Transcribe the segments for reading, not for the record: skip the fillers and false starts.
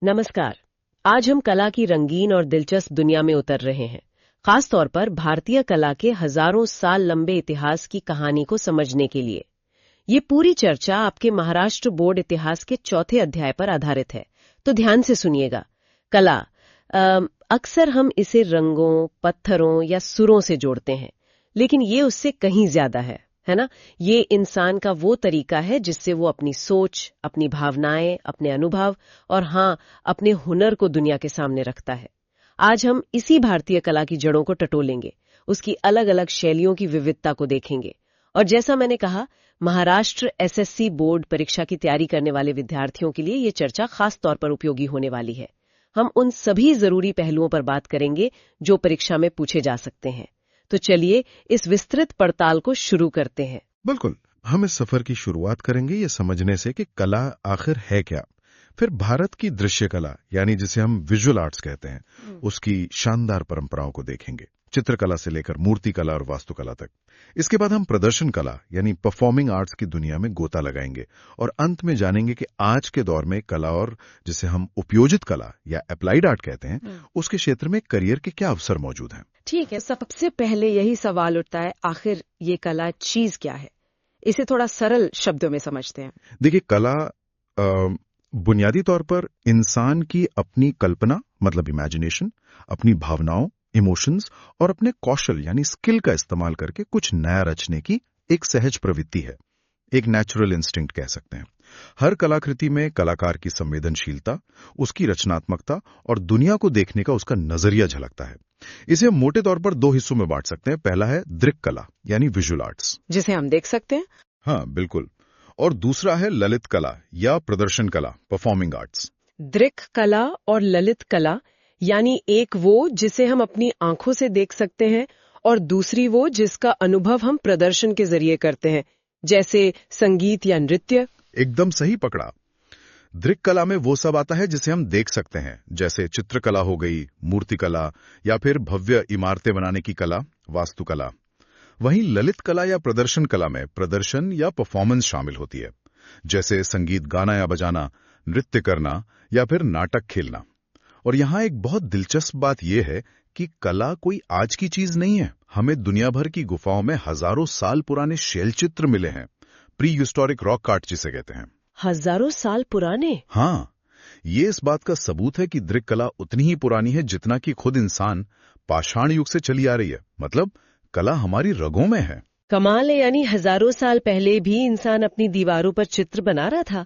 नमस्कार। आज हम कला की रंगीन और दिलचस्प दुनिया में उतर रहे हैं, खास तौर पर भारतीय कला के हजारों साल लंबे इतिहास की कहानी को समझने के लिए। ये पूरी चर्चा आपके महाराष्ट्र बोर्ड इतिहास के चौथे अध्याय पर आधारित है, तो ध्यान से सुनिएगा। कला, अक्सर हम इसे रंगों, पत्थरों या सुरों से जोड़ते हैं, लेकिन ये उससे कहीं ज्यादा है ना? ये इंसान का वो तरीका है जिससे वो अपनी सोच, अपनी भावनाएं, अपने अनुभव और हाँ, अपने हुनर को दुनिया के सामने रखता है। आज हम इसी भारतीय कला की जड़ों को टटोलेंगे, उसकी अलग अलग शैलियों की विविधता को देखेंगे। और जैसा मैंने कहा, महाराष्ट्र एसएससी बोर्ड परीक्षा की तैयारी करने वाले विद्यार्थियों के लिए ये चर्चा खास तौर पर उपयोगी होने वाली है। हम उन सभी जरूरी पहलुओं पर बात करेंगे जो परीक्षा में पूछे जा सकते हैं। तो चलिए इस विस्तृत पड़ताल को शुरू करते हैं। बिल्कुल, हम इस सफर की शुरुआत करेंगे ये समझने से कि कला आखिर है क्या। फिर भारत की दृश्य कला यानी जिसे हम विजुअल आर्ट्स कहते हैं, उसकी शानदार परंपराओं को देखेंगे, चित्रकला से लेकर मूर्ति कला और वास्तुकला तक। इसके बाद हम प्रदर्शन कला यानी परफॉर्मिंग आर्ट्स की दुनिया में गोता लगाएंगे और अंत में जानेंगे कि आज के दौर में कला और जिसे हम उपयोजित कला या अप्लाइड आर्ट कहते हैं, उसके क्षेत्र में करियर के क्या अवसर मौजूद हैं। ठीक है, सबसे पहले यही सवाल उठता है, आखिर ये कला चीज क्या है? इसे थोड़ा सरल शब्दों में समझते हैं। देखिए, कला बुनियादी तौर पर इंसान की अपनी कल्पना मतलब इमेजिनेशन, अपनी भावनाओं इमोशंस और अपने कौशल यानी स्किल का इस्तेमाल करके कुछ नया रचने की एक सहज प्रवृत्ति है, एक नेचुरल इंस्टिंक्ट कह सकते हैं। हर कलाकृति में कलाकार की संवेदनशीलता, उसकी रचनात्मकता और दुनिया को देखने का उसका नजरिया झलकता है। इसे हम मोटे तौर पर दो हिस्सों में बांट सकते हैं। पहला है दृक् कला यानी विजुअल आर्ट्स, जिसे हम देख सकते हैं। हाँ बिल्कुल। और दूसरा है ललित कला या प्रदर्शन कला, परफॉर्मिंग आर्ट्स। दृक् कला और ललित कला यानी एक वो जिसे हम अपनी आंखों से देख सकते हैं और दूसरी वो जिसका अनुभव हम प्रदर्शन के जरिए करते हैं, जैसे संगीत या नृत्य। एकदम सही पकड़ा। दृक् कला में वो सब आता है जिसे हम देख सकते हैं, जैसे चित्रकला हो गई, मूर्तिकला या फिर भव्य इमारतें बनाने की कला, वास्तुकला। वहीं ललित कला या प्रदर्शन कला में प्रदर्शन या परफॉर्मेंस शामिल होती है, जैसे संगीत गाना या बजाना, नृत्य करना या फिर नाटक खेलना। और यहाँ एक बहुत दिलचस्प बात यह है कि कला कोई आज की चीज नहीं है। हमें दुनिया भर की गुफाओं में हजारों साल पुराने शैलचित्र मिले हैं, प्री हिस्टोरिक रॉक आर्ट जिसे कहते हैं। हजारों साल पुराने? हाँ, ये इस बात का सबूत है कि दृक् कला उतनी ही पुरानी है जितना कि खुद इंसान पाषाण युग से चली आ रही है। मतलब कला हमारी रगों में है। कमाल है, यानी हजारों साल पहले भी इंसान अपनी दीवारों पर चित्र बना रहा था।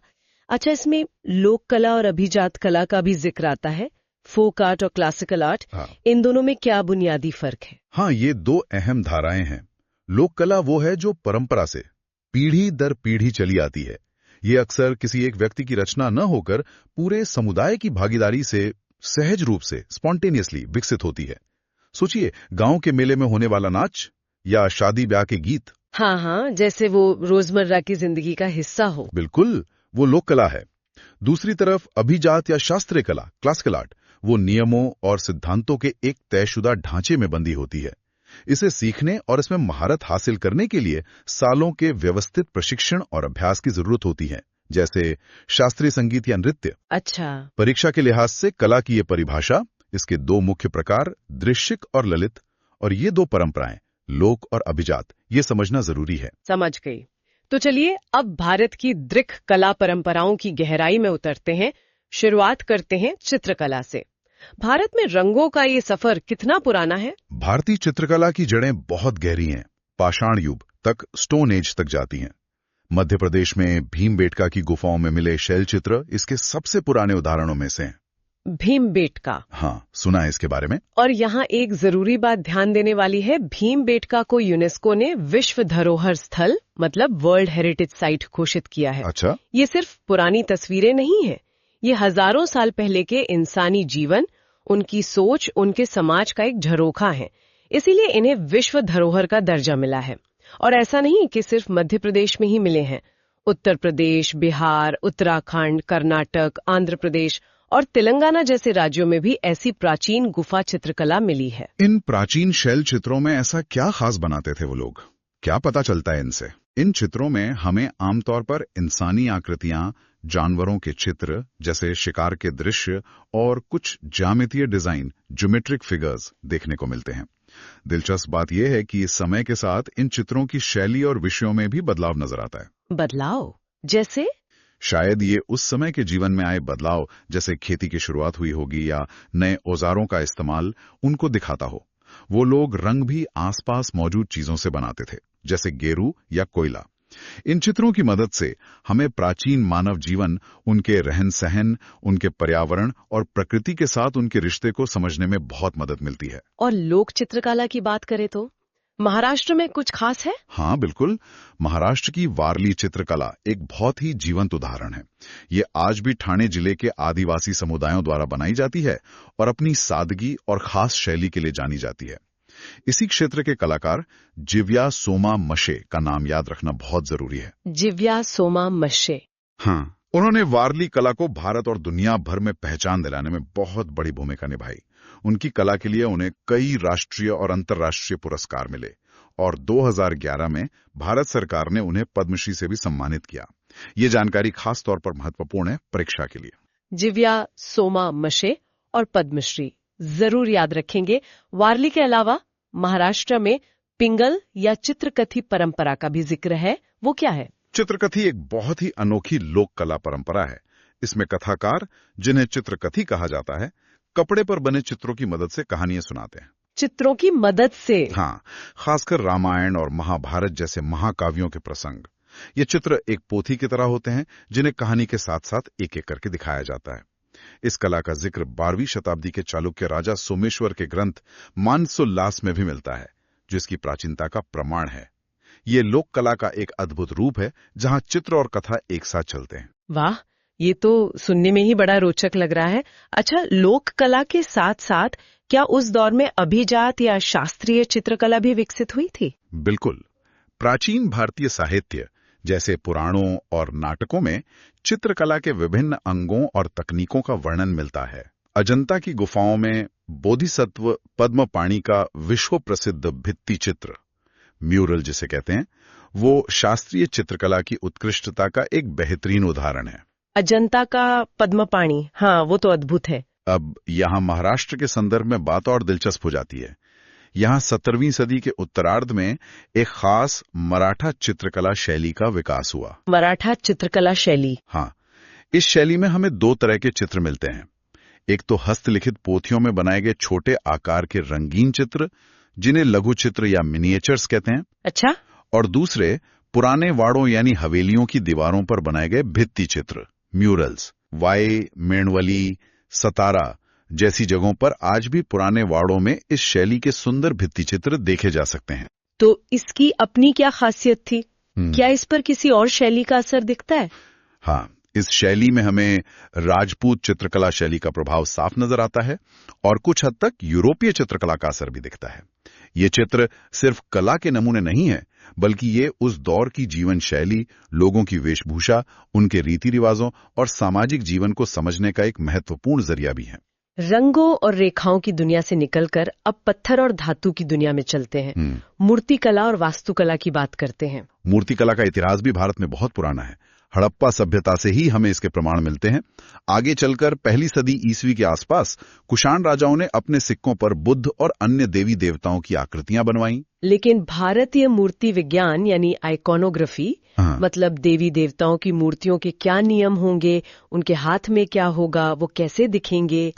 अच्छा, इसमें लोक कला और अभिजात कला का भी जिक्र आता है, फोक आर्ट और क्लासिकल आर्ट। हाँ। इन दोनों में क्या बुनियादी फर्क है? हाँ, ये दो अहम धाराएं हैं। लोक कला वो है जो परंपरा से पीढ़ी दर पीढ़ी चली आती है। ये अक्सर किसी एक व्यक्ति की रचना न होकर पूरे समुदाय की भागीदारी से सहज रूप से स्पॉन्टेनियसली विकसित होती है। सोचिए, गांव के मेले में होने वाला नाच या शादी ब्याह के गीत। हाँ, जैसे वो रोजमर्रा की जिंदगी का हिस्सा हो। बिल्कुल, वो लोक कला है। दूसरी तरफ अभिजात या शास्त्रीय कला, क्लासिकल आर्ट, वो नियमों और सिद्धांतों के एक तयशुदा ढांचे में बंधी होती है। इसे सीखने और इसमें महारत हासिल करने के लिए सालों के व्यवस्थित प्रशिक्षण और अभ्यास की जरूरत होती है, जैसे शास्त्रीय संगीत या नृत्य। अच्छा। परीक्षा के लिहाज से कला की ये परिभाषा, इसके दो मुख्य प्रकार दृश्यिक और ललित, और ये दो परंपराएं लोक और अभिजात, ये समझना जरूरी है। समझ गई। तो चलिए अब भारत की दृक् कला परंपराओं की गहराई में उतरते हैं। शुरुआत करते हैं चित्रकला से। भारत में रंगों का ये सफर कितना पुराना है? भारतीय चित्रकला की जड़ें बहुत गहरी हैं, पाषाण युग तक, स्टोन एज तक जाती हैं। मध्य प्रदेश में भीमबेटका की गुफाओं में मिले शैल चित्र इसके सबसे पुराने उदाहरणों में से हैं। भीमबेटका? हाँ, सुना है इसके बारे में। और यहाँ एक जरूरी बात ध्यान देने वाली है, भीमबेटका को यूनेस्को ने विश्व धरोहर स्थल मतलब वर्ल्ड हेरिटेज साइट घोषित किया है। अच्छा। ये सिर्फ पुरानी तस्वीरें नहीं है, ये हजारों साल पहले के इंसानी जीवन, उनकी सोच, उनके समाज का एक झरोखा है। इसीलिए इन्हें विश्व धरोहर का दर्जा मिला है। और ऐसा नहीं कि सिर्फ मध्य प्रदेश में ही मिले हैं। उत्तर प्रदेश, बिहार, उत्तराखंड, कर्नाटक, आंध्र प्रदेश और तेलंगाना जैसे राज्यों में भी ऐसी प्राचीन गुफा चित्रकला मिली है। इन प्राचीन शैल चित्रों में ऐसा क्या खास बनाते थे वो लोग? क्या पता चलता है इनसे? इन चित्रों में हमें आमतौर पर इंसानी आकृतियां, जानवरों के चित्र जैसे शिकार के दृश्य और कुछ ज्यामितीय डिजाइन ज्योमेट्रिक फिगर्स देखने को मिलते हैं। दिलचस्प बात यह है कि इस समय के साथ इन चित्रों की शैली और विषयों में भी बदलाव नजर आता है। बदलाव जैसे? शायद ये उस समय के जीवन में आए बदलाव, जैसे खेती की शुरुआत हुई होगी या नए औजारों का इस्तेमाल, उनको दिखाता हो। वो लोग रंग भी आसपास मौजूद चीजों से बनाते थे, जैसे गेरू या कोयला। इन चित्रों की मदद से हमें प्राचीन मानव जीवन, उनके रहन सहन, उनके पर्यावरण और प्रकृति के साथ उनके रिश्ते को समझने में बहुत मदद मिलती है। और लोक चित्रकला की बात करें तो महाराष्ट्र में कुछ खास है? हाँ बिल्कुल, महाराष्ट्र की वारली चित्रकला एक बहुत ही जीवंत उदाहरण है। ये आज भी ठाणे जिले के आदिवासी समुदायों द्वारा बनाई जाती है और अपनी सादगी और खास शैली के लिए जानी जाती है। इसी क्षेत्र के कलाकार जिव्या सोमा मशे का नाम याद रखना बहुत जरूरी है। जिव्या सोमा मशे। हाँ, उन्होंने वारली कला को भारत और दुनिया भर में पहचान दिलाने में बहुत बड़ी भूमिका निभाई। उनकी कला के लिए उन्हें कई राष्ट्रीय और अंतर्राष्ट्रीय पुरस्कार मिले और 2011 में भारत सरकार ने उन्हें पद्मश्री से भी सम्मानित किया। ये जानकारी खास तौर पर महत्वपूर्ण है परीक्षा के लिए। जिव्या सोमा मशे और पद्मश्री जरूर याद रखेंगे। वारली के अलावा महाराष्ट्र में पिंगल या चित्रकथी परंपरा का भी जिक्र है, वो क्या है? चित्रकथी एक बहुत ही अनोखी लोक कला परंपरा है। इसमें कथाकार, जिन्हें चित्रकथी कहा जाता है, कपड़े पर बने चित्रों की मदद से कहानियां सुनाते हैं। चित्रों की मदद से? हाँ, खासकर रामायण और महाभारत जैसे महाकाव्यों के प्रसंग। ये चित्र एक पोथी की तरह होते हैं, जिन्हें कहानी के साथ साथ एक एक करके दिखाया जाता है। इस कला का जिक्र 12वीं शताब्दी के चालुक्य राजा सोमेश्वर के ग्रंथ मानसोल्लास में भी मिलता है, जो इसकी प्राचीनता का प्रमाण है। ये लोक कला का एक अद्भुत रूप है, जहां चित्र और कथा एक साथ चलते हैं। वाह, ये तो सुनने में ही बड़ा रोचक लग रहा है। अच्छा, लोक कला के साथ साथ क्या उस दौर में अभिजात या शास्त्रीय चित्रकला भी विकसित हुई थी? बिल्कुल। प्राचीन भारतीय साहित्य जैसे पुराणों और नाटकों में चित्रकला के विभिन्न अंगों और तकनीकों का वर्णन मिलता है। अजंता की गुफाओं में बोधिसत्व पद्मपाणि का विश्व प्रसिद्ध भित्ति चित्र, म्यूरल जिसे कहते हैं, वो शास्त्रीय चित्रकला की उत्कृष्टता का एक बेहतरीन उदाहरण है। अजंता का पद्मपाणि, हाँ वो तो अद्भुत है। अब यहाँ महाराष्ट्र के संदर्भ में बात और दिलचस्प हो जाती है। यहाँ 17वीं सदी के उत्तरार्ध में एक खास मराठा चित्रकला शैली का विकास हुआ। मराठा चित्रकला शैली? हाँ, इस शैली में हमें दो तरह के चित्र मिलते हैं। एक तो हस्तलिखित पोथियों में बनाए गए छोटे आकार के रंगीन चित्र, जिन्हें लघु चित्र या मिनिएचर्स कहते हैं। अच्छा। और दूसरे पुराने वाड़ों यानी हवेलियों की दीवारों पर बनाए गए भित्ति चित्र, म्यूरल्स। वाई, मेणवली, सतारा जैसी जगहों पर आज भी पुराने वाड़ों में इस शैली के सुंदर भित्ति चित्र देखे जा सकते हैं। तो इसकी अपनी क्या खासियत थी? क्या इस पर किसी और शैली का असर दिखता है? हाँ, इस शैली में हमें राजपूत चित्रकला शैली का प्रभाव साफ नजर आता है और कुछ हद तक यूरोपीय चित्रकला का असर भी दिखता है। ये चित्र सिर्फ कला के नमूने नहीं है, बल्कि ये उस दौर की जीवन शैली, लोगों की वेशभूषा, उनके रीति रिवाजों और सामाजिक जीवन को समझने का एक महत्वपूर्ण जरिया भी है। रंगों और रेखाओं की दुनिया से निकलकर अब पत्थर और धातु की दुनिया में चलते हैं। मूर्तिकला और वास्तुकला की बात करते हैं। मूर्तिकला का इतिहास भी भारत में बहुत पुराना है। हड़प्पा सभ्यता से ही हमें इसके प्रमाण मिलते हैं। आगे चलकर पहली सदी ईस्वी के आसपास कुषाण राजाओं ने अपने सिक्कों पर बुद्ध और अन्य देवी देवताओं की आकृतियां बनवाई। लेकिन भारतीय मूर्ति विज्ञान यानी आइकॉनोग्राफी, मतलब देवी देवताओं की मूर्तियों के क्या नियम होंगे, उनके हाथ में क्या होगा, वो कैसे दिखेंगे,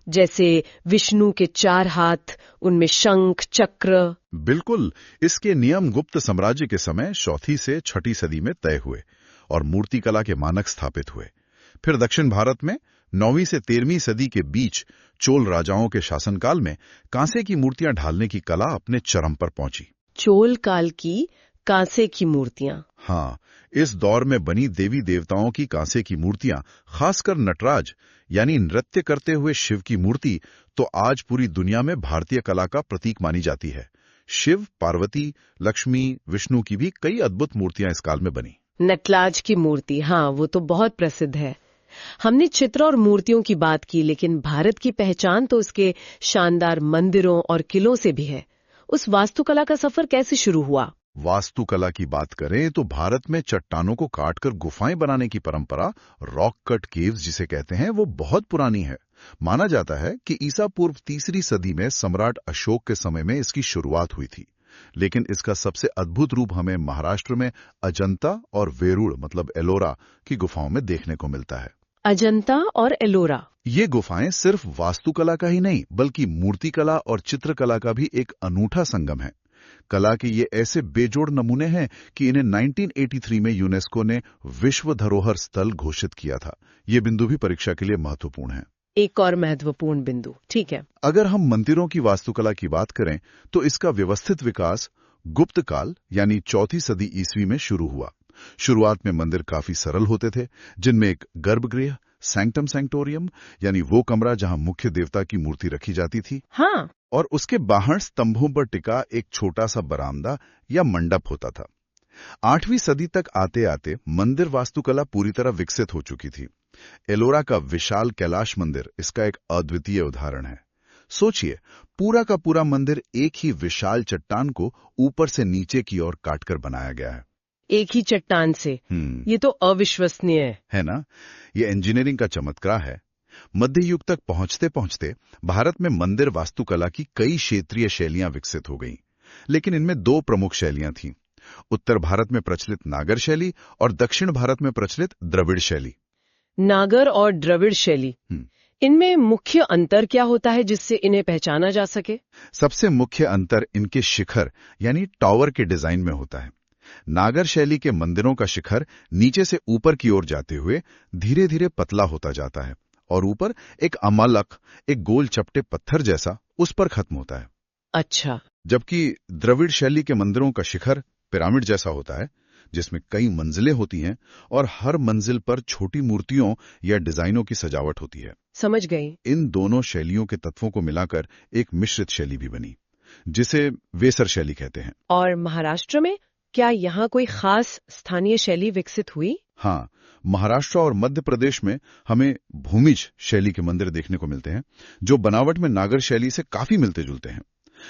जैसे विष्णु के 4 हाथ, उनमें शंख चक्र। बिल्कुल, इसके नियम गुप्त साम्राज्य के समय 4वीं से 6वीं सदी में तय हुए और मूर्तिकला के मानक स्थापित हुए। फिर दक्षिण भारत में 9वीं से 13वीं सदी के बीच चोल राजाओं के शासनकाल में कांसे की मूर्तियां ढालने की कला अपने चरम पर पहुंची। चोल काल की कांसे की मूर्तियां? हाँ, इस दौर में बनी देवी देवताओं की कांसे की मूर्तियां, खासकर नटराज यानी नृत्य करते हुए शिव की मूर्ति, तो आज पूरी दुनिया में भारतीय कला का प्रतीक मानी जाती है। शिव, पार्वती, लक्ष्मी, विष्णु की भी कई अद्भुत मूर्तियां इस काल में बनी। नटराज की मूर्ति, हाँ वो तो बहुत प्रसिद्ध है। हमने चित्र और मूर्तियों की बात की, लेकिन भारत की पहचान तो उसके शानदार मंदिरों और किलों से भी है। उस वास्तुकला का सफर कैसे शुरू हुआ? वास्तुकला की बात करें तो भारत में चट्टानों को काटकर गुफाएं बनाने की परंपरा, रॉक कट केव्स जिसे कहते हैं, वो बहुत पुरानी है। माना जाता है कि ईसा पूर्व 3री सदी में सम्राट अशोक के समय में इसकी शुरुआत हुई थी। लेकिन इसका सबसे अद्भुत रूप हमें महाराष्ट्र में अजंता और वेरूळ मतलब एलोरा की गुफाओं में देखने को मिलता है। अजंता और एलोरा, ये गुफाएं सिर्फ वास्तुकला का ही नहीं बल्कि मूर्तिकला और चित्रकला का भी एक अनूठा संगम है। कला के ये ऐसे बेजोड़ नमूने हैं कि इन्हें 1983 में यूनेस्को ने विश्व धरोहर स्थल घोषित किया था। ये बिंदु भी परीक्षा के लिए महत्वपूर्ण है। एक और महत्वपूर्ण बिंदु, ठीक है। अगर हम मंदिरों की वास्तुकला की बात करें तो इसका व्यवस्थित विकास गुप्त काल यानी 4वीं सदी ईस्वी में शुरू हुआ। शुरुआत में मंदिर काफी सरल होते थे, जिनमें एक गर्भगृह, सैंक्टम सैंक्टोरियम यानी वो कमरा जहां मुख्य देवता की मूर्ति रखी जाती थी, हाँ, और उसके बाहर स्तंभों पर टिका एक छोटा सा बरामदा या मंडप होता था। 8वीं सदी तक आते आते मंदिर वास्तुकला पूरी तरह विकसित हो चुकी थी। एलोरा का विशाल कैलाश मंदिर इसका एक अद्वितीय उदाहरण है। सोचिए, पूरा का पूरा मंदिर एक ही विशाल चट्टान को ऊपर से नीचे की ओर काटकर बनाया गया है। एक ही चट्टान से, ये तो अविश्वसनीय है ना? ये इंजीनियरिंग का चमत्कार है। मध्य युग तक पहुंचते पहुंचते भारत में मंदिर वास्तुकला की कई क्षेत्रीय शैलियां विकसित हो गईं, लेकिन इनमें 2 प्रमुख शैलियां थीं। उत्तर भारत में प्रचलित नागर शैली और दक्षिण भारत में प्रचलित द्रविड़ शैली। नागर और द्रविड़ शैली, इनमें मुख्य अंतर क्या होता है जिससे इन्हें पहचाना जा सके? सबसे मुख्य अंतर इनके शिखर यानी टावर के डिजाइन में होता है। नागर शैली के मंदिरों का शिखर नीचे से ऊपर की ओर जाते हुए धीरे धीरे पतला होता जाता है और ऊपर एक अमालक, एक गोल चपटे पत्थर जैसा, उस पर खत्म होता है। अच्छा। जबकि द्रविड़ शैली के मंदिरों का शिखर पिरामिड जैसा होता है, जिसमें कई मंजिलें होती हैं और हर मंजिल पर छोटी मूर्तियों या डिजाइनों की सजावट होती है। समझ गई। इन दोनों शैलियों के तत्वों को मिलाकर एक मिश्रित शैली भी बनी, जिसे वेसर शैली कहते हैं। और महाराष्ट्र में क्या यहाँ कोई खास स्थानीय शैली विकसित हुई? हाँ, महाराष्ट्र और मध्य प्रदेश में हमें भूमिज शैली के मंदिर देखने को मिलते हैं, जो बनावट में नागर शैली से काफी मिलते जुलते हैं,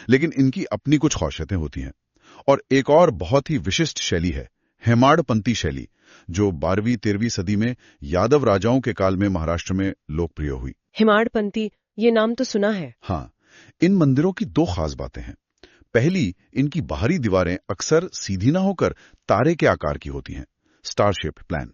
लेकिन इनकी अपनी कुछ खासियतें होती हैं। और एक और बहुत ही विशिष्ट शैली है हेमाडपंथी शैली, जो 12वीं-13वीं सदी में यादव राजाओं के काल में महाराष्ट्र में लोकप्रिय हुई। हेमाडपंथी, ये नाम तो सुना है। हाँ, इन मंदिरों की 2 खास बातें हैं। पहली, इनकी बाहरी दीवारें अक्सर सीधी ना होकर तारे के आकार की होती हैं, स्टार शेप्ड प्लान,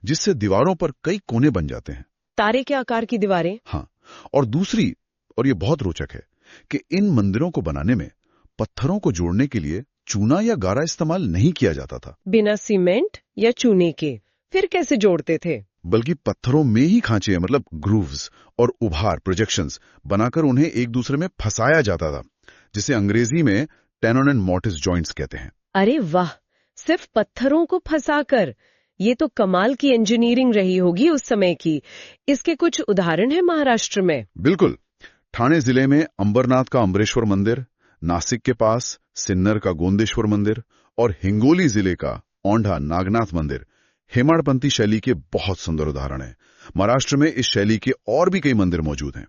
जिससे दीवारों पर कई कोने बन जाते हैं। तारे के आकार की दीवारें? हाँ, और दूसरी, और ये बहुत रोचक है, कि इन मंदिरों को बनाने में पत्थरों को जोड़ने के लिए चूना या गारा इस्तेमाल नहीं किया जाता था। बिना सीमेंट या चूने के फिर कैसे जोड़ते थे? बल्कि पत्थरों में ही खांचे मतलब ग्रूव्स और उभार प्रोजेक्शंस बनाकर उन्हें एक दूसरे में फंसाया जाता था, जिसे अंग्रेजी में टेनन एंड मॉर्टिस जॉइंट्स कहते हैं। अरे वाह, सिर्फ पत्थरों को फंसाकर, ये तो कमाल की इंजीनियरिंग रही होगी उस समय की। इसके कुछ उदाहरण हैं महाराष्ट्र में? बिल्कुल। ठाणे जिले में अंबरनाथ का अम्बरेश्वर मंदिर, नासिक के पास सिन्नर का गोंदेश्वर मंदिर और हिंगोली जिले का औंढा नागनाथ मंदिर हेमाडपंथी शैली के बहुत सुंदर उदाहरण हैं। महाराष्ट्र में इस शैली के और भी कई मंदिर मौजूद हैं।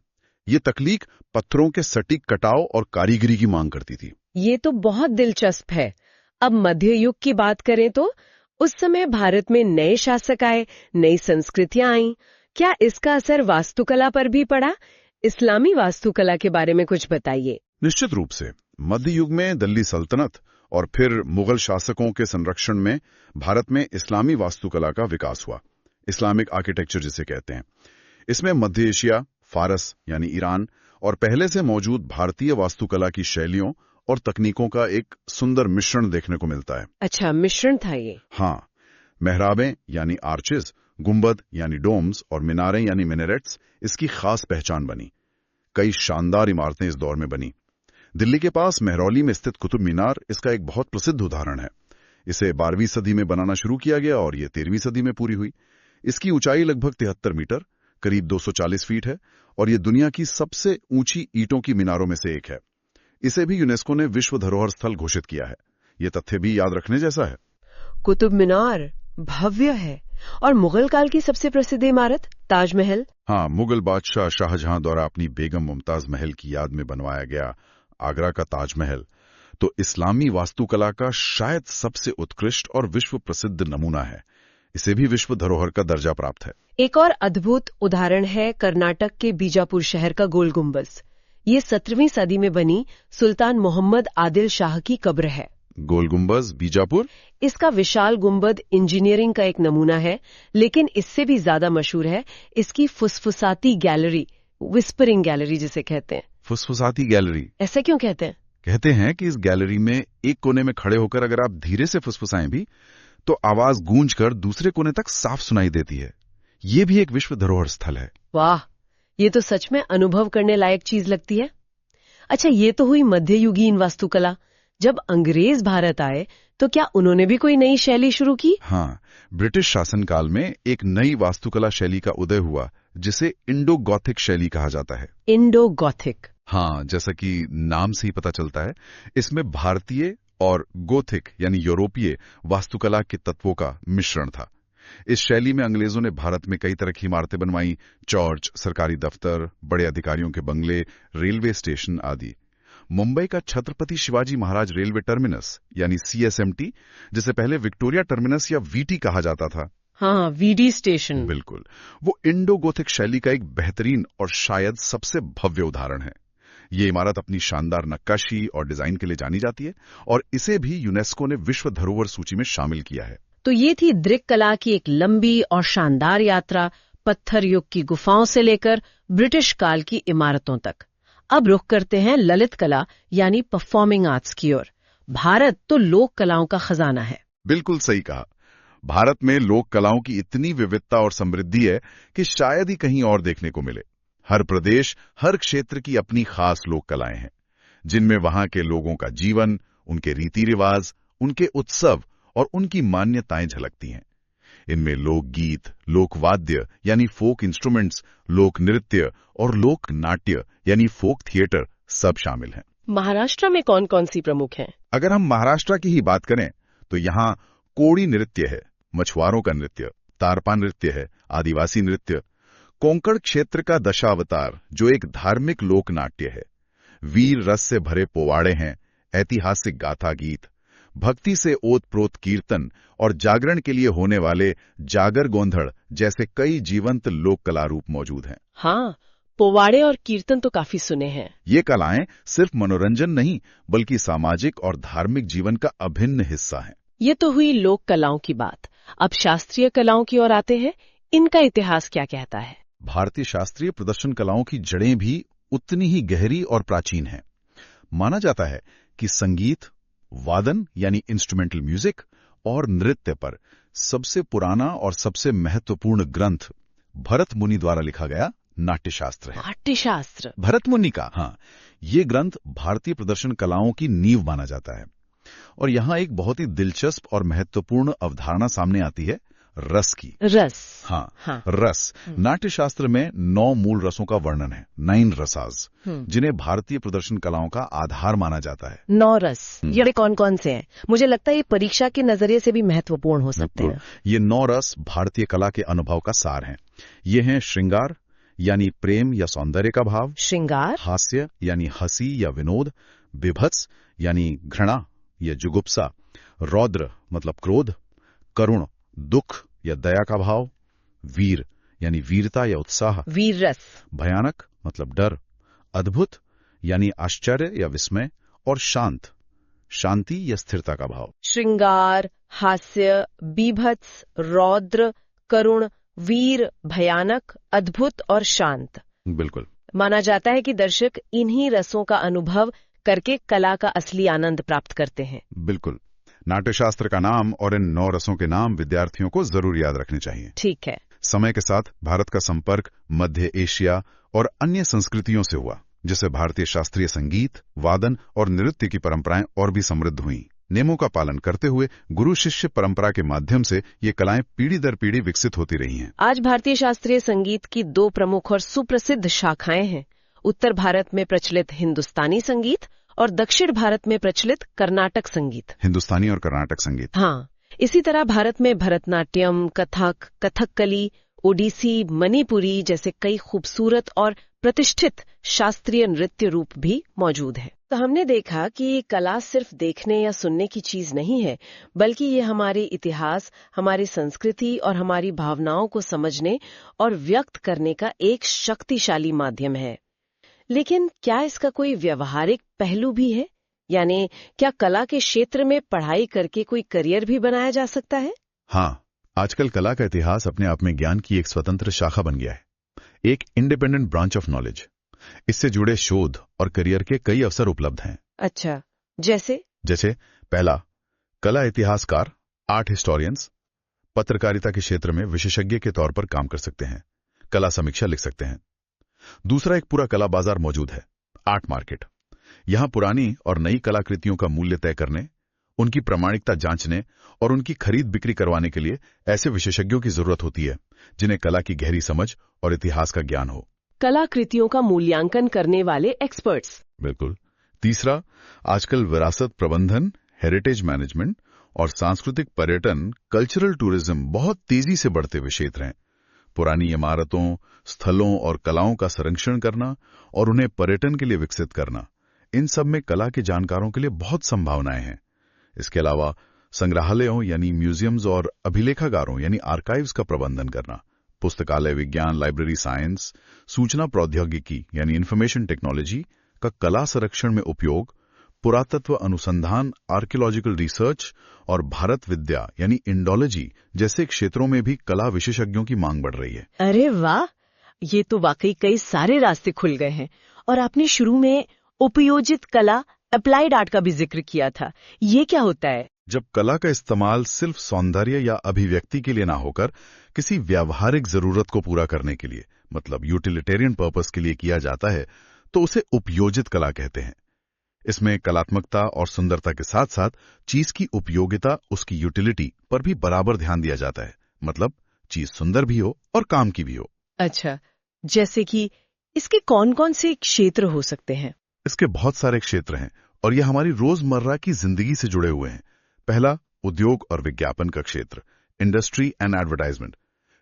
ये तकनीक पत्थरों के सटीक कटाव और कारीगरी की मांग करती थी। ये तो बहुत दिलचस्प है। अब मध्य युग की बात करें तो उस समय भारत में नए शासक आए, नई संस्कृतियां आईं। क्या इसका असर वास्तुकला पर भी पड़ा? इस्लामी वास्तुकला के बारे में कुछ बताइए। निश्चित रूप से मध्य युग में दिल्ली सल्तनत और फिर मुगल शासकों के संरक्षण में भारत में इस्लामी वास्तुकला का विकास हुआ। इस्लामिक आर्किटेक्चर जिसे कहते हैं। इसमें मध्य एशिया, फारस यानी ईरान और पहले से मौजूद भारतीय वास्तुकला की शैलियों और तकनीकों का एक सुंदर मिश्रण देखने को मिलता है। अच्छा, मिश्रण था ये? हाँ, मेहराबें यानी आर्चेस, गुंबद यानी डोम्स और मीनारें यानी मिनरेट्स इसकी खास पहचान बनी। कई शानदार इमारतें इस दौर में बनी। दिल्ली के पास मेहरौली में स्थित कुतुब मीनार इसका एक बहुत प्रसिद्ध उदाहरण है। इसे 12वीं सदी में बनाना शुरू किया गया और ये 13वीं सदी में पूरी हुई। इसकी ऊंचाई लगभग 73 मीटर, करीब 240 फीट है और ये दुनिया की सबसे ऊंची ईंटों की मीनारों में से एक है। इसे भी यूनेस्को ने विश्व धरोहर स्थल घोषित किया है। ये तथ्य भी याद रखने जैसा है। कुतुब मीनार भव्य है। और मुगल काल की सबसे प्रसिद्ध इमारत ताजमहल? हाँ, मुगल बादशाह शाहजहां द्वारा अपनी बेगम मुमताज महल की याद में बनवाया गया आगरा का ताजमहल तो इस्लामी वास्तुकला का शायद सबसे उत्कृष्ट और विश्व प्रसिद्ध नमूना है। इसे भी विश्व धरोहर का दर्जा प्राप्त है। एक और अद्भुत उदाहरण है कर्नाटक के बीजापुर शहर का गोल गुंबज। ये 17वीं सदी में बनी सुल्तान मोहम्मद आदिल शाह की कब्र है। गोल गुंबज बीजापुर? इसका विशाल गुंबद इंजीनियरिंग का एक नमूना है, लेकिन इससे भी ज्यादा मशहूर है इसकी फुसफुसाती गैलरी, विस्परिंग गैलरी जिसे कहते हैं। फुसफुसाती गैलरी? ऐसा क्यों कहते हैं? कहते हैं कि इस गैलरी में एक कोने में खड़े होकर अगर आप धीरे से फुसफुसाएं भी तो आवाज गूंज कर दूसरे कोने तक साफ सुनाई देती है। ये भी एक विश्व धरोहर स्थल है। वाह, ये तो सच में अनुभव करने लायक चीज लगती है। अच्छा, ये तो हुई मध्ययुगीन वास्तुकला। जब अंग्रेज भारत आए तो क्या उन्होंने भी कोई नई शैली शुरू की? हाँ, ब्रिटिश शासनकाल में एक नई वास्तुकला शैली का उदय हुआ जिसे इंडो गॉथिक शैली कहा जाता है। Indo Gothic? हाँ, जैसा कि नाम से ही पता चलता है, इसमें भारतीय और गोथिक यानी यूरोपीय वास्तुकला के तत्वों का मिश्रण था। इस शैली में अंग्रेजों ने भारत में कई तरह की इमारतें बनवाई, चर्च, सरकारी दफ्तर, बड़े अधिकारियों के बंगले, रेलवे स्टेशन आदि। मुंबई का छत्रपति शिवाजी महाराज रेलवे टर्मिनस यानी CSMT, जिसे पहले विक्टोरिया टर्मिनस या VT कहा जाता था। हाँ, VD स्टेशन। बिल्कुल, वो इंडो गोथिक शैली का एक बेहतरीन और शायद सबसे भव्य उदाहरण है। ये इमारत अपनी शानदार नक्काशी और डिजाइन के लिए जानी जाती है और इसे भी यूनेस्को ने विश्व धरोहर सूची में शामिल किया है। तो ये थी दृक् कला की एक लंबी और शानदार यात्रा, पत्थर युग की गुफाओं से लेकर ब्रिटिश काल की इमारतों तक। अब रुख करते हैं ललित कला यानी परफॉर्मिंग आर्ट्स की ओर। भारत तो लोक कलाओं का खजाना है। बिल्कुल सही कहा। भारत में लोक कलाओं की इतनी विविधता और समृद्धि है कि शायद ही कहीं और देखने को मिले। हर प्रदेश, हर क्षेत्र की अपनी खास लोक कलाएं हैं, जिनमें वहां के लोगों का जीवन, उनके रीति रिवाज, उनके उत्सव और उनकी मान्यताएं झलकती हैं। इनमें लोकगीत, लोकवाद्य यानी फोक इंस्ट्रूमेंट्स, लोक नृत्य और लोक नाट्य यानी फोक थिएटर सब शामिल हैं। महाराष्ट्र में कौन कौन सी प्रमुख हैं? अगर हम महाराष्ट्र की ही बात करें तो यहाँ कोड़ी नृत्य है, मछुआरों का नृत्य, तारपा नृत्य है, आदिवासी नृत्य, कोंकण क्षेत्र का दशावतार जो एक धार्मिक लोक नाट्य है, वीर रस से भरे पोवाड़े हैं, ऐतिहासिक गाथा गीत, भक्ति से ओत-प्रोत कीर्तन और जागरण के लिए होने वाले जागर गोंधड़ जैसे कई जीवंत लोक कला रूप मौजूद हैं। हाँ, पोवाड़े और कीर्तन तो काफी सुने हैं। ये कलाएं सिर्फ मनोरंजन नहीं बल्कि सामाजिक और धार्मिक जीवन का अभिन्न हिस्सा हैं। ये तो हुई लोक कलाओं की बात। अब शास्त्रीय कलाओं की ओर आते हैं। इनका इतिहास क्या कहता है? भारतीय शास्त्रीय प्रदर्शन कलाओं की जड़ें भी उतनी ही गहरी और प्राचीन हैं। माना जाता है कि संगीत, वादन यानी इंस्ट्रूमेंटल म्यूजिक और नृत्य पर सबसे पुराना और सबसे महत्वपूर्ण ग्रंथ भरत मुनि द्वारा लिखा गया नाट्यशास्त्र है। नाट्यशास्त्र? भरत मुनि का? हाँ, ये ग्रंथ भारतीय प्रदर्शन कलाओं की नींव माना जाता है। और यहाँ एक बहुत ही दिलचस्प और महत्वपूर्ण अवधारणा सामने आती है, रस की। रस? हाँ। रस। नाट्यशास्त्र में 9 मूल रसों का वर्णन है, 9 रसाज, जिन्हें भारतीय प्रदर्शन कलाओं का आधार माना जाता है। 9 रस, ये कौन कौन से हैं? मुझे लगता है ये परीक्षा के नजरिए से भी महत्वपूर्ण हो सकते हैं। ये 9 रस भारतीय कला के अनुभव का सार हैं। ये हैं श्रृंगार यानी प्रेम या सौंदर्य का भाव, श्रृंगार। हास्य यानी हंसी या विनोद, विभत्स यानी घृणा या जुगुप्सा, रौद्र मतलब क्रोध, करुण दुख या दया का भाव, वीर यानी वीरता या उत्साह, वीर रस, भयानक मतलब डर, अद्भुत यानी आश्चर्य या विस्मय, और शांत शांति या स्थिरता का भाव। श्रृंगार, हास्य, बीभत्स, रौद्र, करुण, वीर, भयानक, अद्भुत और शांत। बिल्कुल। माना जाता है कि दर्शक इन्हीं रसों का अनुभव करके कला का असली आनंद प्राप्त करते हैं। बिल्कुल। नाट्यशास्त्र का नाम और इन 9 रसों के नाम विद्यार्थियों को जरूर याद रखने चाहिए। ठीक है। समय के साथ भारत का संपर्क मध्य एशिया और अन्य संस्कृतियों से हुआ, जिससे भारतीय शास्त्रीय संगीत, वादन और नृत्य की परंपराएं और भी समृद्ध हुईं। नियमों का पालन करते हुए गुरु शिष्य परंपरा के माध्यम से ये कलाएं पीढ़ी दर पीढ़ी विकसित होती रही हैं। आज भारतीय शास्त्रीय संगीत की 2 प्रमुख और सुप्रसिद्ध शाखाएं हैं। उत्तर भारत में प्रचलित हिंदुस्तानी संगीत और दक्षिण भारत में प्रचलित कर्नाटक संगीत। हिंदुस्तानी और कर्नाटक संगीत। हाँ, इसी तरह भारत में भरतनाट्यम, कथक, कथकली, ओडिसी, मणिपुरी जैसे कई खूबसूरत और प्रतिष्ठित शास्त्रीय नृत्य रूप भी मौजूद है। तो हमने देखा कि कला सिर्फ देखने या सुनने की चीज नहीं है, बल्कि ये हमारे इतिहास, हमारी संस्कृति और हमारी भावनाओं को समझने और व्यक्त करने का एक शक्तिशाली माध्यम है। लेकिन क्या इसका कोई व्यवहारिक पहलू भी है? यानी क्या कला के क्षेत्र में पढ़ाई करके कोई करियर भी बनाया जा सकता है? हाँ, आजकल कला का इतिहास अपने आप में ज्ञान की एक स्वतंत्र शाखा बन गया है, एक इंडिपेंडेंट ब्रांच ऑफ नॉलेज। इससे जुड़े शोध और करियर के कई अवसर उपलब्ध हैं। अच्छा, जैसे पहला, कला इतिहासकार, आर्ट हिस्टोरियंस, पत्रकारिता के क्षेत्र में विशेषज्ञ के तौर पर काम कर सकते हैं, कला समीक्षा लिख सकते हैं। दूसरा, एक पूरा कला बाजार मौजूद है, आर्ट मार्केट। यहां पुरानी और नई कलाकृतियों का मूल्य तय करने, उनकी प्रामाणिकता जांचने और उनकी खरीद बिक्री करवाने के लिए ऐसे विशेषज्ञों की जरूरत होती है जिन्हें कला की गहरी समझ और इतिहास का ज्ञान हो। कलाकृतियों का मूल्यांकन करने वाले एक्सपर्ट्स। बिल्कुल। तीसरा, आजकल विरासत प्रबंधन, हेरिटेज मैनेजमेंट और सांस्कृतिक पर्यटन, कल्चरल टूरिज्म बहुत तेजी से बढ़ते हुए क्षेत्र हैं। पुरानी इमारतों, स्थलों और कलाओं का संरक्षण करना और उन्हें पर्यटन के लिए विकसित करना, इन सब में कला के जानकारों के लिए बहुत संभावनाएं हैं। इसके अलावा संग्रहालयों यानी म्यूजियम्स और अभिलेखागारों यानी आर्काइव्स का प्रबंधन करना, पुस्तकालय विज्ञान, लाइब्रेरी साइंस, सूचना प्रौद्योगिकी यानी इंफॉर्मेशन टेक्नोलॉजी का कला संरक्षण में उपयोग, पुरातत्व अनुसंधान, आर्कियोलॉजिकल रिसर्च और भारत विद्या यानी इंडोलॉजी जैसे क्षेत्रों में भी कला विशेषज्ञों की मांग बढ़ रही है। अरे वाह, ये तो वाकई कई सारे रास्ते खुल गए हैं। और आपने शुरू में उपयोजित कला, अप्लाइड आर्ट का भी जिक्र किया था। ये क्या होता है? जब कला का इस्तेमाल सिर्फ सौंदर्य या अभिव्यक्ति के लिए ना होकर किसी व्यावहारिक जरूरत को पूरा करने के लिए, मतलब यूटिलिटेरियन पर्पस के लिए किया जाता है, तो उसे उपयोजित कला कहते हैं। इसमें कलात्मकता और सुंदरता के साथ साथ चीज की उपयोगिता, उसकी यूटिलिटी पर भी बराबर ध्यान दिया जाता है। मतलब चीज सुंदर भी हो और काम की भी हो। अच्छा, जैसे कि इसके कौन कौन से क्षेत्र हो सकते हैं? इसके बहुत सारे क्षेत्र हैं और ये हमारी रोजमर्रा की जिंदगी से जुड़े हुए हैं। पहला, उद्योग और विज्ञापन का क्षेत्र, इंडस्ट्री एंड एडवर्टाइजमेंट।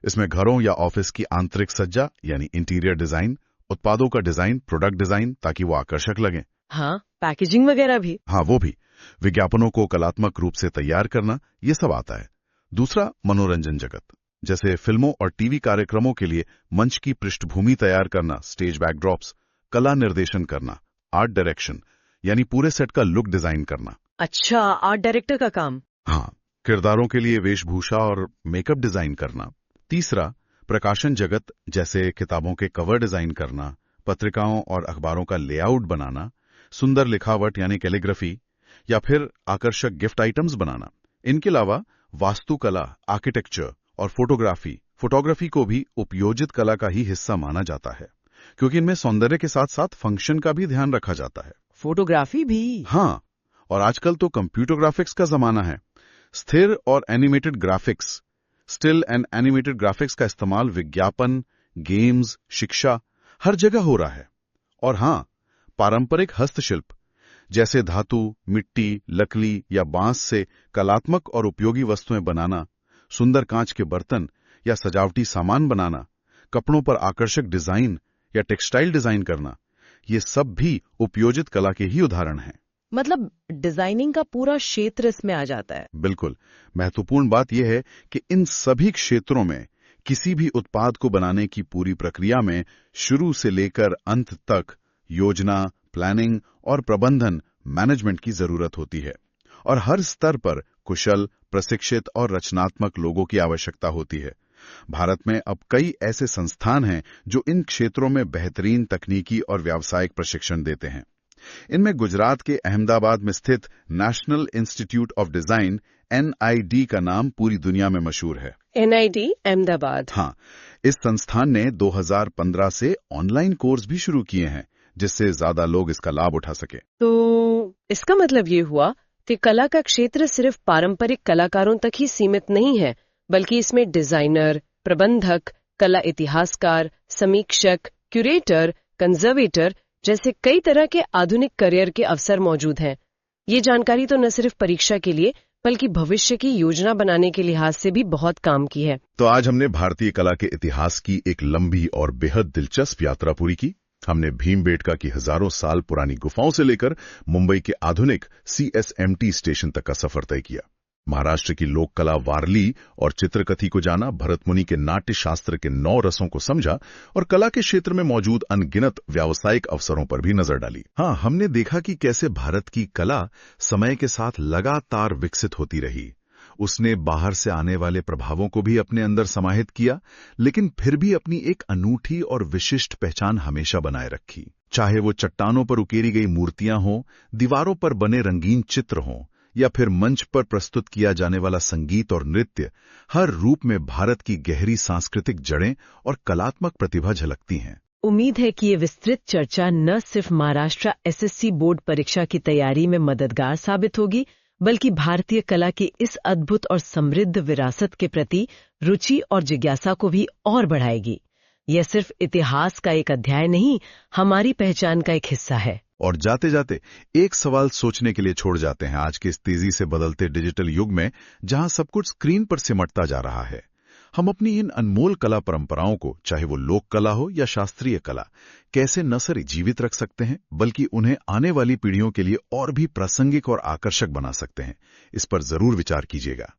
इसमें घरों या ऑफिस की आंतरिक सज्जा यानी इंटीरियर डिजाइन, उत्पादों का डिजाइन, प्रोडक्ट डिजाइन ताकि वो आकर्षक लगें। हाँ, पैकेजिंग वगैरह भी। हाँ, वो भी। विज्ञापनों को कलात्मक रूप से तैयार करना, ये सब आता है। दूसरा, मनोरंजन जगत, जैसे फिल्मों और टीवी कार्यक्रमों के लिए मंच की पृष्ठभूमि तैयार करना, स्टेज बैकड्रॉप्स, कला निर्देशन करना, आर्ट डायरेक्शन यानी पूरे सेट का लुक डिजाइन करना। अच्छा, आर्ट डायरेक्टर का काम। हाँ, किरदारों के लिए वेशभूषा और मेकअप डिजाइन करना। तीसरा, प्रकाशन जगत, जैसे किताबों के कवर डिजाइन करना, पत्रिकाओं और अखबारों का लेआउट बनाना, सुंदर लिखावट यानी कैलीग्राफी या फिर आकर्षक गिफ्ट आइटम्स बनाना। इनके अलावा वास्तुकला, आर्किटेक्चर और फोटोग्राफी को भी उपयोजित कला का ही हिस्सा माना जाता है, क्योंकि इनमें सौंदर्य के साथ साथ फंक्शन का भी ध्यान रखा जाता है। फोटोग्राफी भी? हाँ, और आजकल तो कंप्यूटर ग्राफिक्स का जमाना है। स्थिर और animated graphics, still and animated graphics का इस्तेमाल विज्ञापन, गेम्स, शिक्षा हर जगह हो रहा है। और हाँ, पारंपरिक हस्तशिल्प जैसे धातु, मिट्टी, लकड़ी या बांस से कलात्मक और उपयोगी वस्तुएं बनाना, सुंदर कांच के बर्तन या सजावटी सामान बनाना, कपड़ों पर आकर्षक डिजाइन या टेक्सटाइल डिजाइन करना, ये सब भी उपयोजित कला के ही उदाहरण हैं। मतलब डिजाइनिंग का पूरा क्षेत्र इसमें आ जाता है। बिल्कुल। महत्वपूर्ण बात यह है कि इन सभी क्षेत्रों में किसी भी उत्पाद को बनाने की पूरी प्रक्रिया में शुरू से लेकर अंत तक योजना, प्लानिंग और प्रबंधन, मैनेजमेंट की जरूरत होती है। और हर स्तर पर कुशल, प्रशिक्षित और रचनात्मक लोगों की आवश्यकता होती है। भारत में अब कई ऐसे संस्थान हैं जो इन क्षेत्रों में बेहतरीन तकनीकी और व्यावसायिक प्रशिक्षण देते हैं। इनमें गुजरात के अहमदाबाद में स्थित national institute of design NID का नाम पूरी दुनिया में मशहूर है। NID अहमदाबाद। हाँ, इस संस्थान ने 2015 से ऑनलाइन कोर्स भी शुरू किए हैं जिससे ज्यादा लोग इसका लाभ उठा सके। तो इसका मतलब ये हुआ कि कला का क्षेत्र सिर्फ पारंपरिक कलाकारों तक ही सीमित नहीं है, बल्कि इसमें डिजाइनर, प्रबंधक, कला इतिहासकार, समीक्षक, क्यूरेटर, कंजर्वेटर जैसे कई तरह के आधुनिक करियर के अवसर मौजूद हैं। ये जानकारी तो न सिर्फ परीक्षा के लिए बल्कि भविष्य की योजना बनाने के लिहाज से भी बहुत काम की है। तो आज हमने भारतीय कला के इतिहास की एक लंबी और बेहद दिलचस्प यात्रा पूरी की। हमने भीमबेटका की हजारों साल पुरानी गुफाओं से लेकर मुंबई के आधुनिक CSMT स्टेशन तक का सफर तय किया। महाराष्ट्र की लोक कला वारली और चित्रकथी को जाना, भरत मुनि के नाट्य शास्त्र के 9 रसों को समझा और कला के क्षेत्र में मौजूद अनगिनत व्यावसायिक अवसरों पर भी नजर डाली। हाँ, हमने देखा कि कैसे भारत की कला समय के साथ लगातार विकसित होती रही। उसने बाहर से आने वाले प्रभावों को भी अपने अंदर समाहित किया, लेकिन फिर भी अपनी एक अनूठी और विशिष्ट पहचान हमेशा बनाए रखी। चाहे वो चट्टानों पर उकेरी गई मूर्तियां हों, दीवारों पर बने रंगीन चित्र हों, या फिर मंच पर प्रस्तुत किया जाने वाला संगीत और नृत्य, हर रूप में भारत की गहरी सांस्कृतिक जड़ें और कलात्मक प्रतिभा झलकती हैं। उम्मीद है कि ये विस्तृत चर्चा न सिर्फ महाराष्ट्र SSC बोर्ड परीक्षा की तैयारी में मददगार साबित होगी, बल्कि भारतीय कला की इस अद्भुत और समृद्ध विरासत के प्रति रुचि और जिज्ञासा को भी और बढ़ाएगी। यह सिर्फ इतिहास का एक अध्याय नहीं, हमारी पहचान का एक हिस्सा है। और जाते जाते एक सवाल सोचने के लिए छोड़ जाते हैं। आज के इस तेजी से बदलते डिजिटल युग में, जहां सब कुछ स्क्रीन पर सिमटता जा रहा है, हम अपनी इन अनमोल कला परंपराओं को, चाहे वो लोक कला हो या शास्त्रीय कला, कैसे न सिर्फ जीवित रख सकते हैं, बल्कि उन्हें आने वाली पीढ़ियों के लिए और भी प्रासंगिक और आकर्षक बना सकते हैं। इस पर जरूर विचार कीजिएगा।